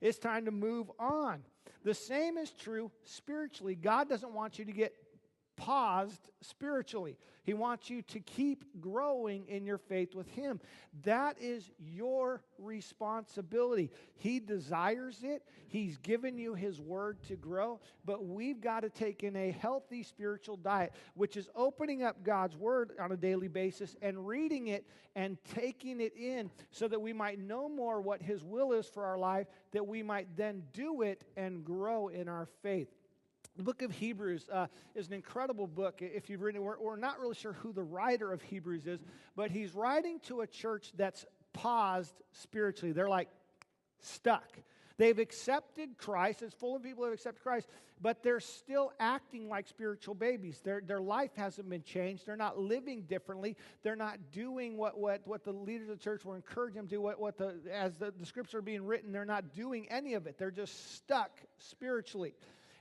It's time to move on. The same is true spiritually. God doesn't want you to get paused spiritually. He wants you to keep growing in your faith with Him. That is your responsibility. He desires it. He's given you His Word to grow, but we've got to take in a healthy spiritual diet, which is opening up God's Word on a daily basis and reading it and taking it in so that we might know more what His will is for our life, that we might then do it and grow in our faith. The book of Hebrews is an incredible book. If you've read it, we're not really sure who the writer of Hebrews is, but he's writing to a church that's paused spiritually. They're like stuck. They've accepted Christ. It's full of people who have accepted Christ, but they're still acting like spiritual babies. Their life hasn't been changed. They're not living differently. They're not doing what the leaders of the church were encouraging them to do. As the scriptures are being written, they're not doing any of it. They're just stuck spiritually.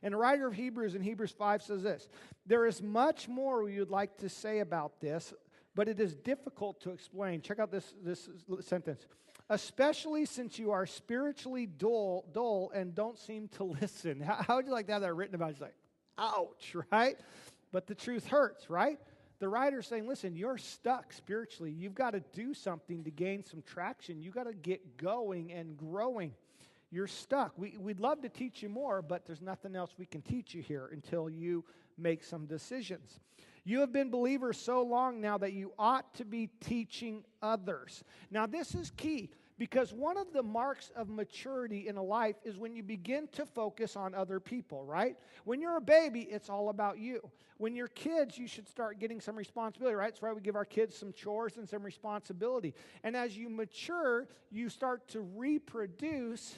And the writer of Hebrews in Hebrews 5 says this: there is much more we would like to say about this, but it is difficult to explain. Check out this sentence. Especially since you are spiritually dull and don't seem to listen. How would you like to have that written about? It's like, ouch, right? But the truth hurts, right? The writer's saying, listen, you're stuck spiritually. You've got to do something to gain some traction. You've got to get going and growing. You're stuck. We'd love to teach you more, but there's nothing else we can teach you here until you make some decisions. You have been believers so long now that you ought to be teaching others. Now, this is key because one of the marks of maturity in a life is when you begin to focus on other people, right? When you're a baby, it's all about you. When you're kids, you should start getting some responsibility, right? That's why we give our kids some chores and some responsibility. And as you mature, you start to reproduce